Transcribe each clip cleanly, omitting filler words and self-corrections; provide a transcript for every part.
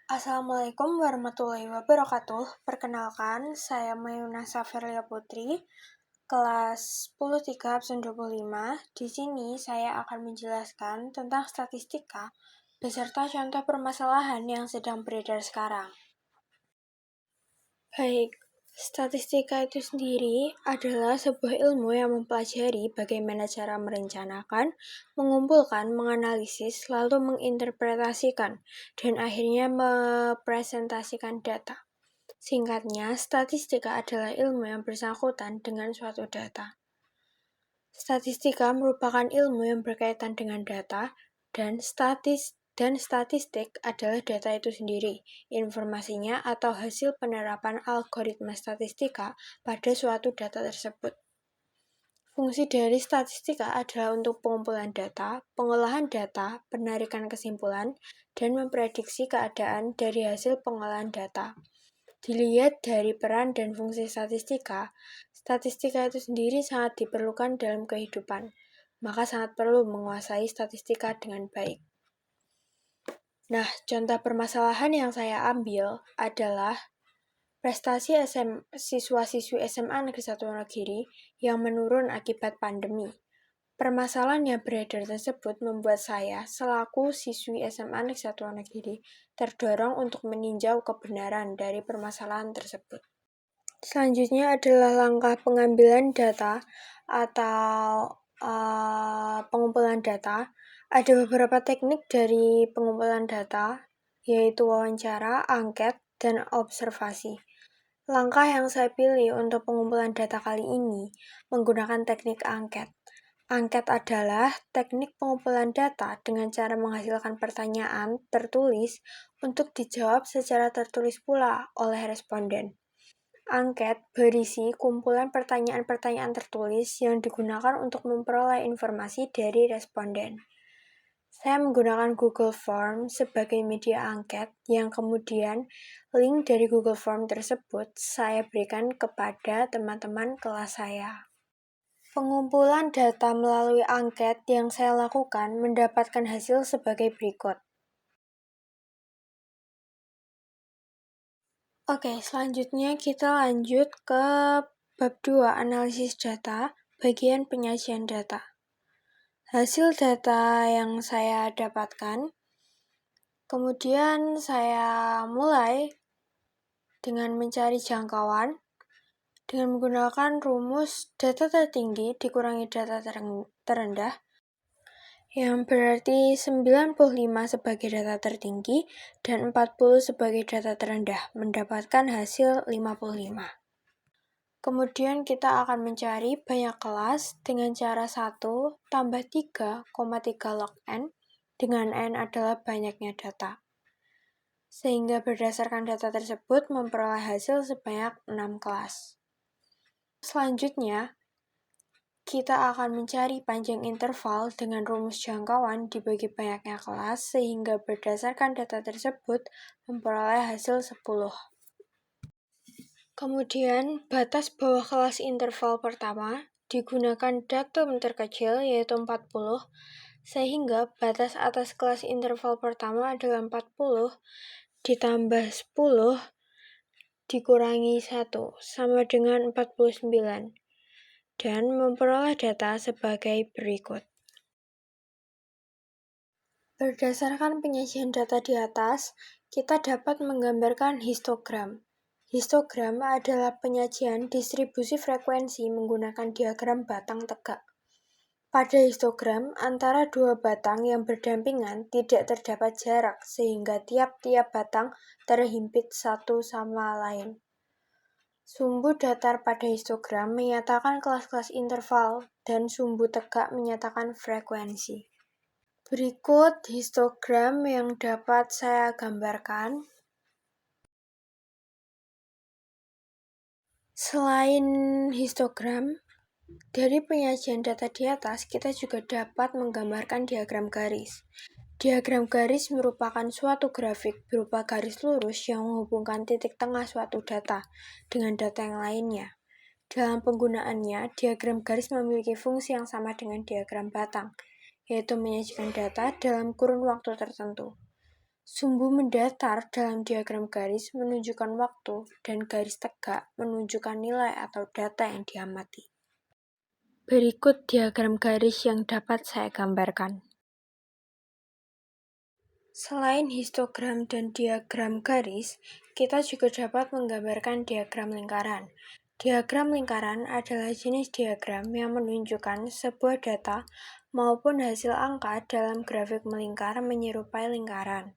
Assalamualaikum warahmatullahi wabarakatuh. Perkenalkan, saya Mayuna Saferlia Putri, kelas 10-3 absen 25. Di sini saya akan menjelaskan tentang statistika beserta contoh permasalahan yang sedang beredar sekarang. Baik, statistika itu sendiri adalah sebuah ilmu yang mempelajari bagaimana cara merencanakan, mengumpulkan, menganalisis, lalu menginterpretasikan, dan akhirnya mepresentasikan data. Singkatnya, statistika adalah ilmu yang bersangkutan dengan suatu data. Statistika merupakan ilmu yang berkaitan dengan data, dan statistik adalah data itu sendiri, informasinya atau hasil penerapan algoritma statistika pada suatu data tersebut. Fungsi dari statistika adalah untuk pengumpulan data, pengolahan data, penarikan kesimpulan, dan memprediksi keadaan dari hasil pengolahan data. Dilihat dari peran dan fungsi statistika itu sendiri sangat diperlukan dalam kehidupan, maka sangat perlu menguasai statistika dengan baik. Nah, contoh permasalahan yang saya ambil adalah prestasi siswa-siswi SMA Negeri 1 Wonogiri yang menurun akibat pandemi. Permasalahan yang beredar tersebut membuat saya, selaku siswi SMA Negeri 1 Wonogiri, terdorong untuk meninjau kebenaran dari permasalahan tersebut. Selanjutnya adalah langkah pengambilan data atau pengumpulan data. Ada beberapa teknik dari pengumpulan data, yaitu wawancara, angket, dan observasi. Langkah yang saya pilih untuk pengumpulan data kali ini menggunakan teknik angket. Angket adalah teknik pengumpulan data dengan cara menghasilkan pertanyaan tertulis untuk dijawab secara tertulis pula oleh responden. Angket berisi kumpulan pertanyaan-pertanyaan tertulis yang digunakan untuk memperoleh informasi dari responden. Saya menggunakan Google Form sebagai media angket yang kemudian link dari Google Form tersebut saya berikan kepada teman-teman kelas saya. Pengumpulan data melalui angket yang saya lakukan mendapatkan hasil sebagai berikut. Oke, selanjutnya kita lanjut ke bab 2, analisis data, bagian penyajian data. Hasil data yang saya dapatkan, kemudian saya mulai dengan mencari jangkauan dengan menggunakan rumus data tertinggi dikurangi data terendah, yang berarti 95 sebagai data tertinggi dan 40 sebagai data terendah, mendapatkan hasil 55. Kemudian kita akan mencari banyak kelas dengan cara 1 tambah 3,3 log n, dengan n adalah banyaknya data. Sehingga berdasarkan data tersebut memperoleh hasil sebanyak 6 kelas. Selanjutnya, kita akan mencari panjang interval dengan rumus jangkauan dibagi banyaknya kelas sehingga berdasarkan data tersebut memperoleh hasil 10. Kemudian, batas bawah kelas interval pertama digunakan datum terkecil yaitu 40, sehingga batas atas kelas interval pertama adalah 40 ditambah 10 dikurangi 1 sama dengan 49 dan memperoleh data sebagai berikut. Berdasarkan penyajian data di atas, kita dapat menggambarkan histogram. Histogram adalah penyajian distribusi frekuensi menggunakan diagram batang tegak. Pada histogram, antara dua batang yang berdampingan tidak terdapat jarak sehingga tiap-tiap batang terhimpit satu sama lain. Sumbu datar pada histogram menyatakan kelas-kelas interval dan sumbu tegak menyatakan frekuensi. Berikut histogram yang dapat saya gambarkan. Selain histogram, dari penyajian data di atas, kita juga dapat menggambarkan diagram garis. Diagram garis merupakan suatu grafik berupa garis lurus yang menghubungkan titik tengah suatu data dengan data yang lainnya. Dalam penggunaannya, diagram garis memiliki fungsi yang sama dengan diagram batang, yaitu menyajikan data dalam kurun waktu tertentu. Sumbu mendatar dalam diagram garis menunjukkan waktu dan garis tegak menunjukkan nilai atau data yang diamati. Berikut diagram garis yang dapat saya gambarkan. Selain histogram dan diagram garis, kita juga dapat menggambarkan diagram lingkaran. Diagram lingkaran adalah jenis diagram yang menunjukkan sebuah data maupun hasil angka dalam grafik melingkar menyerupai lingkaran.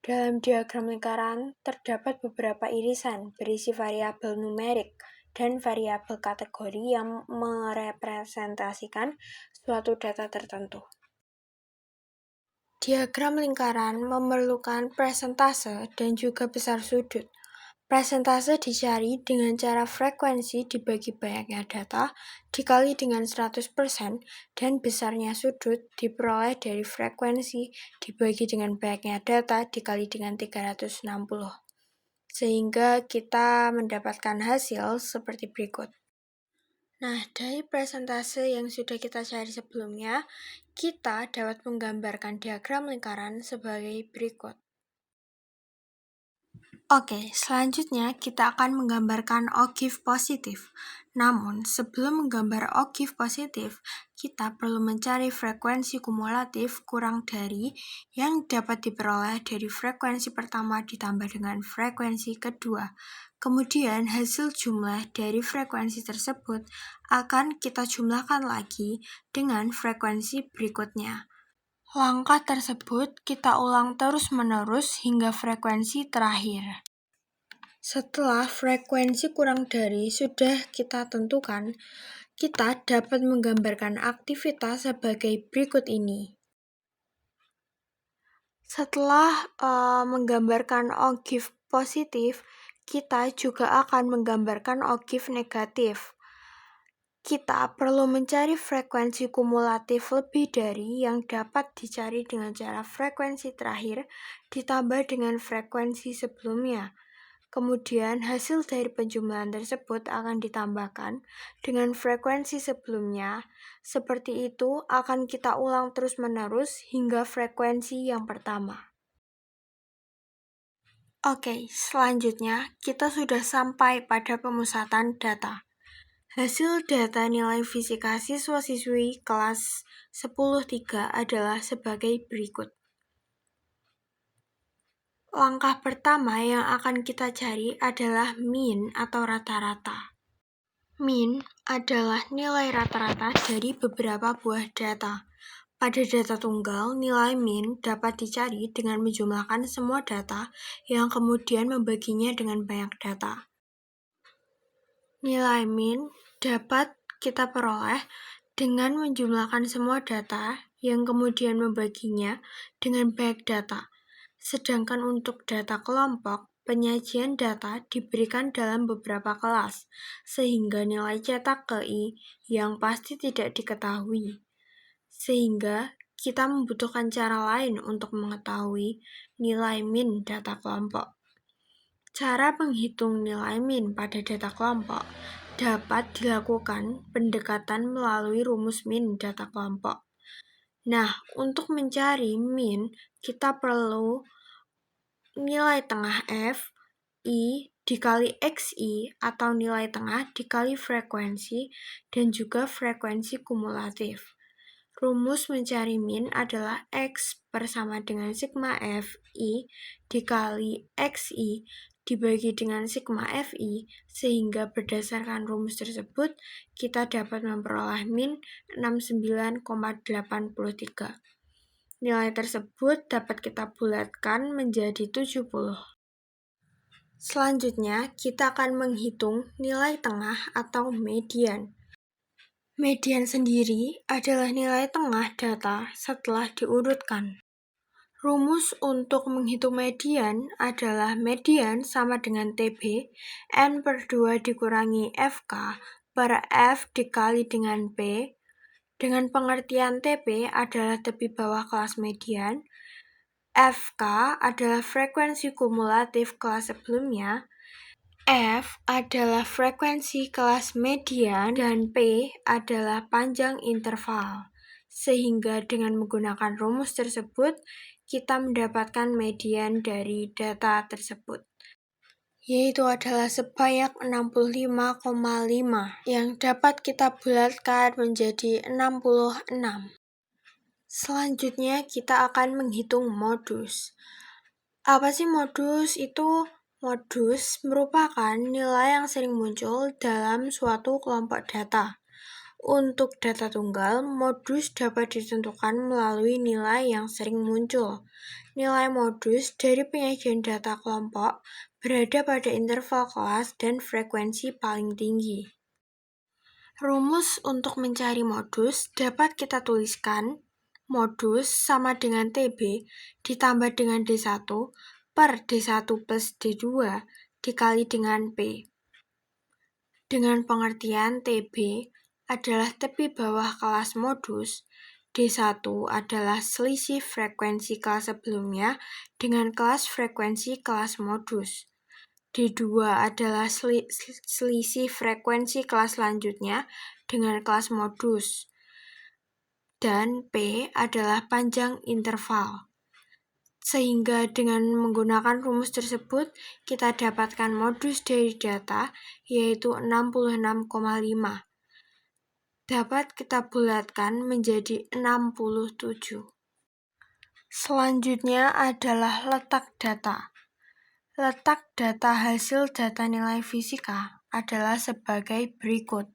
Dalam diagram lingkaran, terdapat beberapa irisan berisi variabel numerik dan variabel kategori yang merepresentasikan suatu data tertentu. Diagram lingkaran memerlukan presentase dan juga besar sudut. Presentase dicari dengan cara frekuensi dibagi banyaknya data dikali dengan 100% dan besarnya sudut diperoleh dari frekuensi dibagi dengan banyaknya data dikali dengan 360. Sehingga kita mendapatkan hasil seperti berikut. Nah, dari presentase yang sudah kita cari sebelumnya, kita dapat menggambarkan diagram lingkaran sebagai berikut. Oke, selanjutnya kita akan menggambarkan ogive positif. Namun, sebelum menggambar ogive positif, kita perlu mencari frekuensi kumulatif kurang dari yang dapat diperoleh dari frekuensi pertama ditambah dengan frekuensi kedua. Kemudian, hasil jumlah dari frekuensi tersebut akan kita jumlahkan lagi dengan frekuensi berikutnya. Langkah tersebut kita ulang terus-menerus hingga frekuensi terakhir. Setelah frekuensi kurang dari sudah kita tentukan, kita dapat menggambarkan aktivitas sebagai berikut ini. Setelah menggambarkan ogive positif, kita juga akan menggambarkan ogive negatif. Kita perlu mencari frekuensi kumulatif lebih dari yang dapat dicari dengan cara frekuensi terakhir ditambah dengan frekuensi sebelumnya. Kemudian hasil dari penjumlahan tersebut akan ditambahkan dengan frekuensi sebelumnya. Seperti itu akan kita ulang terus-menerus hingga frekuensi yang pertama. Oke, selanjutnya kita sudah sampai pada pemusatan data. Hasil data nilai fisika siswa-siswi kelas 10-3 adalah sebagai berikut. Langkah pertama yang akan kita cari adalah mean atau rata-rata. Mean adalah nilai rata-rata dari beberapa buah data. Pada data tunggal, nilai mean dapat dicari dengan menjumlahkan semua data yang kemudian membaginya dengan banyak data. Nilai mean dapat kita peroleh dengan menjumlahkan semua data yang kemudian membaginya dengan banyak data. Sedangkan untuk data kelompok, penyajian data diberikan dalam beberapa kelas, sehingga nilai cetak KI yang pasti tidak diketahui. Sehingga kita membutuhkan cara lain untuk mengetahui nilai min data kelompok. Cara menghitung nilai min pada data kelompok dapat dilakukan pendekatan melalui rumus min data kelompok. Nah, untuk mencari min, kita perlu nilai tengah F, I dikali XI atau nilai tengah dikali frekuensi dan juga frekuensi kumulatif. Rumus mencari min adalah X bersama dengan sigma F I dikali XI dibagi dengan sigma Fi, sehingga berdasarkan rumus tersebut kita dapat memperoleh min 69,83. Nilai tersebut dapat kita bulatkan menjadi 70. Selanjutnya, kita akan menghitung nilai tengah atau median. Median sendiri adalah nilai tengah data setelah diurutkan. Rumus untuk menghitung median adalah median sama dengan TB, N per 2 dikurangi FK per F dikali dengan P, dengan pengertian TP adalah tepi bawah kelas median, FK adalah frekuensi kumulatif kelas sebelumnya, F adalah frekuensi kelas median, dan P adalah panjang interval. Sehingga dengan menggunakan rumus tersebut, kita mendapatkan median dari data tersebut, yaitu adalah sebanyak 65,5 yang dapat kita bulatkan menjadi 66. Selanjutnya kita akan menghitung modus. Apa sih modus? Modus merupakan nilai yang sering muncul dalam suatu kelompok data. Untuk data tunggal, modus dapat ditentukan melalui nilai yang sering muncul. Nilai modus dari penyajian data kelompok berada pada interval kelas dan frekuensi paling tinggi. Rumus untuk mencari modus dapat kita tuliskan. Modus sama dengan TB ditambah dengan D1 per D1 plus D2 dikali dengan P. Dengan pengertian TB adalah tepi bawah kelas modus, D1 adalah selisih frekuensi kelas sebelumnya dengan kelas frekuensi kelas modus. D2 adalah selisih frekuensi kelas selanjutnya dengan kelas modus. Dan P adalah panjang interval. Sehingga dengan menggunakan rumus tersebut, kita dapatkan modus dari data, yaitu 66,5. Dapat kita bulatkan menjadi 67. Selanjutnya adalah letak data. Letak data hasil data nilai fisika adalah sebagai berikut.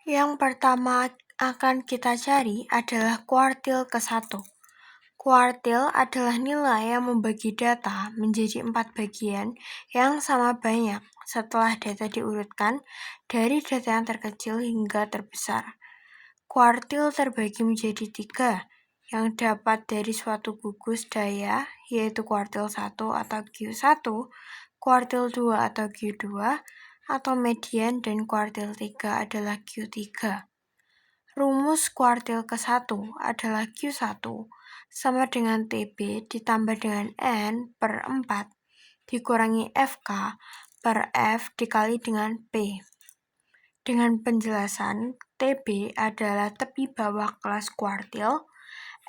Yang pertama akan kita cari adalah kuartil ke-1. Kuartil adalah nilai yang membagi data menjadi 4 bagian yang sama banyak setelah data diurutkan dari data yang terkecil hingga terbesar. Kuartil terbagi menjadi 3 yang dapat dari suatu gugus daya, yaitu kuartil 1 atau Q1, kuartil 2 atau Q2, atau median, dan kuartil 3 adalah Q3. Rumus kuartil ke-1 adalah Q1 sama dengan TB ditambah dengan N per 4 dikurangi FK per F dikali dengan P. Dengan penjelasan, TB adalah tepi bawah kelas kuartil,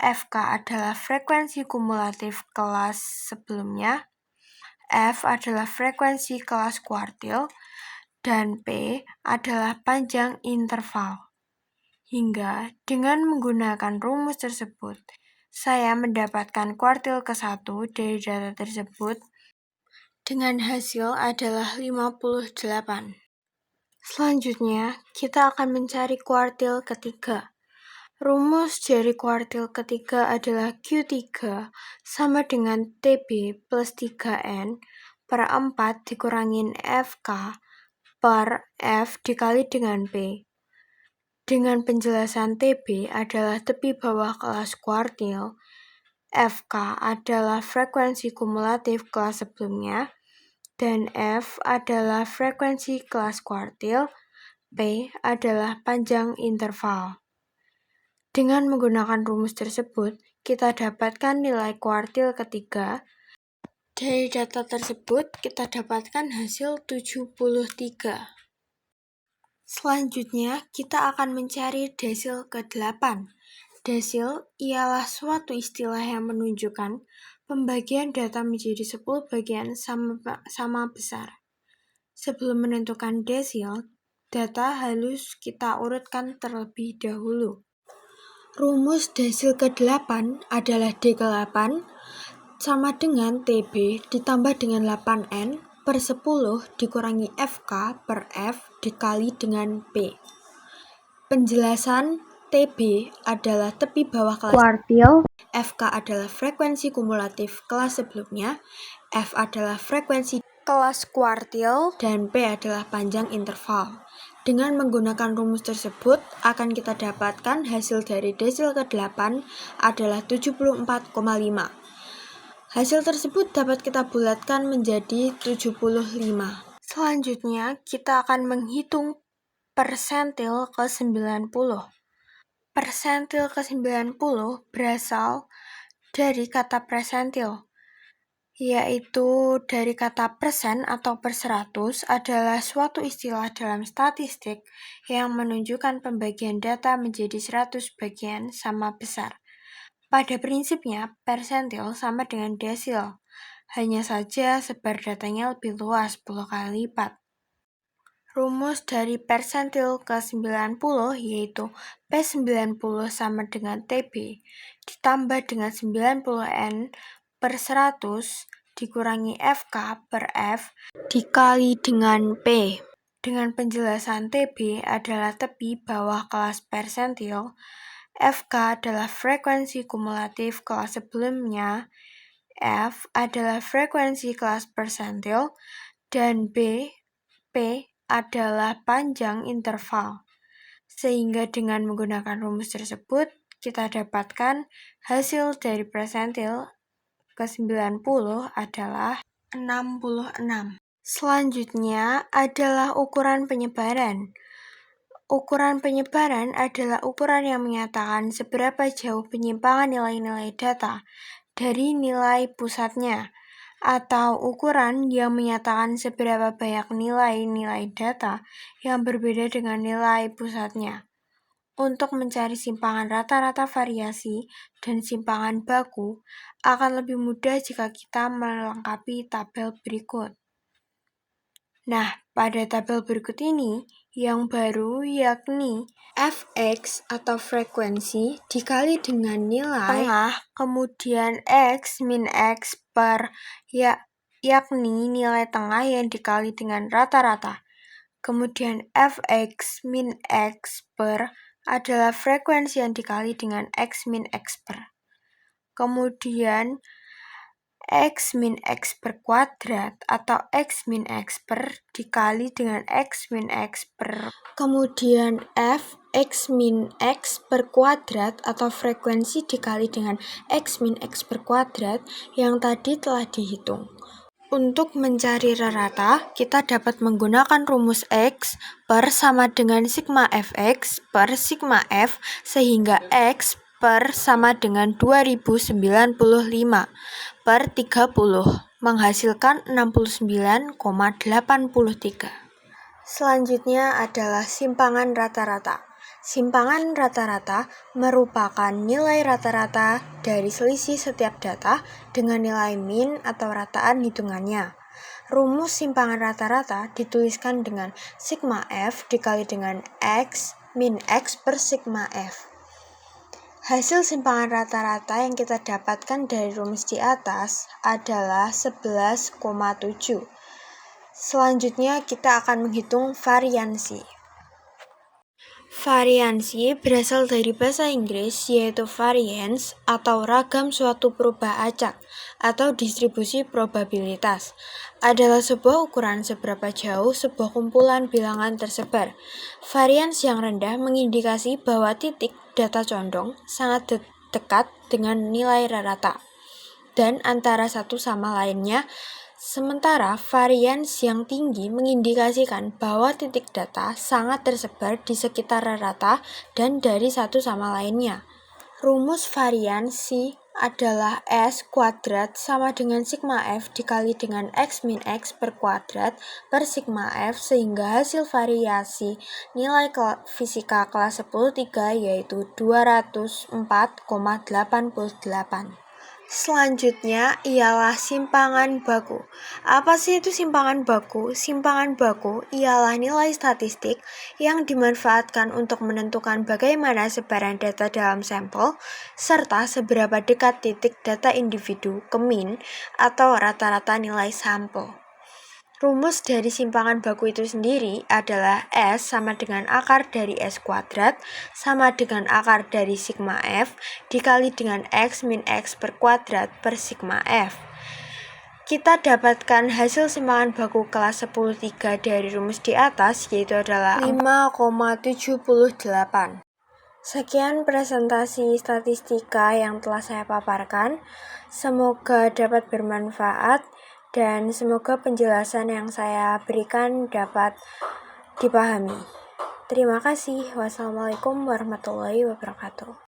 FK adalah frekuensi kumulatif kelas sebelumnya, F adalah frekuensi kelas kuartil, dan P adalah panjang interval. Hingga dengan menggunakan rumus tersebut, saya mendapatkan kuartil ke-1 dari data tersebut dengan hasil adalah 58. Selanjutnya, kita akan mencari kuartil ketiga. Rumus dari kuartil ketiga adalah Q3 sama dengan TB plus 3N per 4 dikurangin FK per F dikali dengan P. Dengan penjelasan TB adalah tepi bawah kelas kuartil, FK adalah frekuensi kumulatif kelas sebelumnya, dan F adalah frekuensi kelas kuartil, P adalah panjang interval. Dengan menggunakan rumus tersebut, kita dapatkan nilai kuartil ketiga. Dari data tersebut, kita dapatkan hasil 73. Selanjutnya, kita akan mencari desil ke-8. Desil ialah suatu istilah yang menunjukkan pembagian data menjadi 10 bagian sama besar. Sebelum menentukan desil, data harus kita urutkan terlebih dahulu. Rumus desil ke-8 adalah D8 sama dengan TB ditambah dengan 8N per 10 dikurangi FK per F dikali dengan P. Penjelasan TB adalah tepi bawah kelas kuartil, FK adalah frekuensi kumulatif kelas sebelumnya, F adalah frekuensi kelas kuartil, dan P adalah panjang interval. Dengan menggunakan rumus tersebut, akan kita dapatkan hasil dari desil ke-8 adalah 74,5. Hasil tersebut dapat kita bulatkan menjadi 75. Selanjutnya, kita akan menghitung persentil ke-90. Persentil ke-90 berasal dari kata persentil, yaitu dari kata persen atau per 100 adalah suatu istilah dalam statistik yang menunjukkan pembagian data menjadi 100 bagian sama besar. Pada prinsipnya, persentil sama dengan desil. Hanya saja sebar datanya lebih luas 10 kali lipat. Rumus dari persentil ke 90 yaitu P90 sama dengan TB ditambah dengan 90N per 100 dikurangi FK per F dikali dengan P. Dengan penjelasan TB adalah tepi bawah kelas persentil, FK adalah frekuensi kumulatif kelas sebelumnya, F adalah frekuensi kelas persentil, dan P adalah panjang interval. Sehingga dengan menggunakan rumus tersebut, kita dapatkan hasil dari persentil ke 90 adalah 66. Selanjutnya adalah ukuran penyebaran. Ukuran penyebaran adalah ukuran yang menyatakan seberapa jauh penyimpangan nilai-nilai data dari nilai pusatnya, atau ukuran yang menyatakan seberapa banyak nilai-nilai data yang berbeda dengan nilai pusatnya. Untuk mencari simpangan rata-rata variasi dan simpangan baku akan lebih mudah jika kita melengkapi tabel berikut. Nah, pada tabel berikut ini, yang baru yakni Fx atau frekuensi dikali dengan nilai tengah, kemudian X min X per yakni nilai tengah yang dikali dengan rata-rata. Kemudian Fx min X per adalah frekuensi yang dikali dengan X min X per. Kemudian X min X per kuadrat atau X min X per dikali dengan X min X per. Kemudian F X min X per kuadrat atau frekuensi dikali dengan X min X per kuadrat yang tadi telah dihitung. Untuk mencari rata, kita dapat menggunakan rumus X per sama dengan sigma Fx per sigma F, sehingga X per sama dengan 2095 per 30, menghasilkan 69,83. Selanjutnya adalah simpangan rata-rata. Simpangan rata-rata merupakan nilai rata-rata dari selisih setiap data dengan nilai min atau rataan hitungannya. Rumus simpangan rata-rata dituliskan dengan sigma F dikali dengan X min X per sigma F. Hasil simpangan rata-rata yang kita dapatkan dari rumus di atas adalah 11,7. Selanjutnya kita akan menghitung variansi. Variansi berasal dari bahasa Inggris yaitu variance atau ragam suatu perubahan acak atau distribusi probabilitas. Adalah sebuah ukuran seberapa jauh sebuah kumpulan bilangan tersebar. Varians yang rendah mengindikasi bahwa titik data condong sangat dekat dengan nilai rata dan antara satu sama lainnya. Sementara varians yang tinggi mengindikasikan bahwa titik data sangat tersebar di sekitar rata dan dari satu sama lainnya. Rumus variansi adalah S kuadrat sama dengan sigma F dikali dengan X min X per kuadrat per sigma F, sehingga hasil variasi nilai fisika kelas 10 3 yaitu 204,88. Selanjutnya ialah simpangan baku. Apa sih itu simpangan baku? Simpangan baku ialah nilai statistik yang dimanfaatkan untuk menentukan bagaimana sebaran data dalam sampel, serta seberapa dekat titik data individu ke min atau rata-rata nilai sampel. Rumus dari simpangan baku itu sendiri adalah S sama dengan akar dari S kuadrat sama dengan akar dari sigma F dikali dengan X min X per kuadrat per sigma F. Kita dapatkan hasil simpangan baku kelas 10 3 dari rumus di atas, yaitu adalah 5,78. Sekian presentasi statistika yang telah saya paparkan. Semoga dapat bermanfaat dan semoga penjelasan yang saya berikan dapat dipahami. Terima kasih. Wassalamualaikum warahmatullahi wabarakatuh.